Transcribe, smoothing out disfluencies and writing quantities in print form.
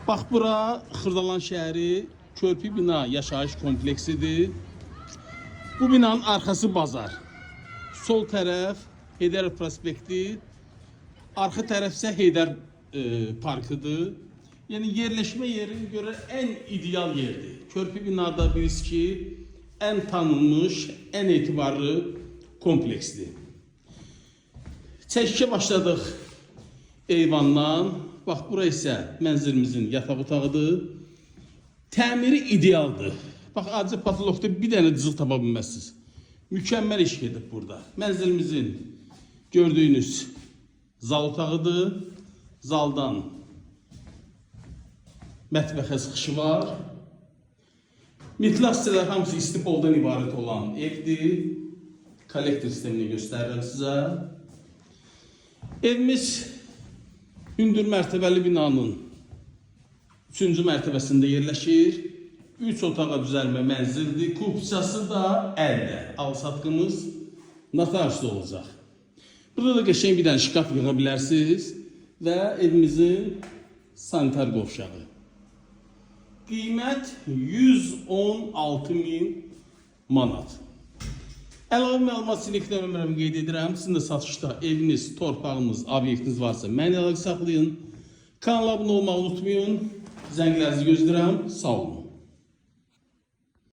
Bax bura Xırdalan şəhəri körpü bina yaşayış kompleksidir. Bu binanın arxası bazar. Sol tərəf Heydər prospekti, arxa tərəf isə Heydər parkıdır. Yəni yerləşmə yerini görə ən ideal yerdir. Körpü binada bilirsiniz ki, ən tanınmış, ən etibarlı kompleksdir. Çəkişə başladıq eyvandan. Bax, bura isə mənzilimizin yataq otağıdır. Təmiri idealdır. Bax, acı patologda bir dənə cızıq tapa bilməzsiniz. Mükəmməl iş gedib burada. Mənzilimizin gördüyünüz zal otağıdır. Zaldan mətbəxə çıxışı var. Mütləq hissələr hamısı istipoldan ibarət olan evdir. Kollektor sistemini göstərirəm sizə. Evimiz hündür mərtəbəli binanın 3-cü mərtəbəsində yerləşir. 3 otağa düzəlmə mənzildir. Kupçası da əldə. Al-satqımız notarsda olacaq. Burada da qəşəng bir dənə şkaf yığa bilərsiniz və evimizin sanitar qovşağı. Qiymət 116.000 manat. Əlavə məlumat silikdə nömrəmi qeyd edirəm. Sizin də satışda eviniz, torpağınız, obyektiniz varsa mənə əlaqə saxlayın. Kanala abunə olmağı unutmayın. Zənglərinizi gözləyirəm. Sağ olun.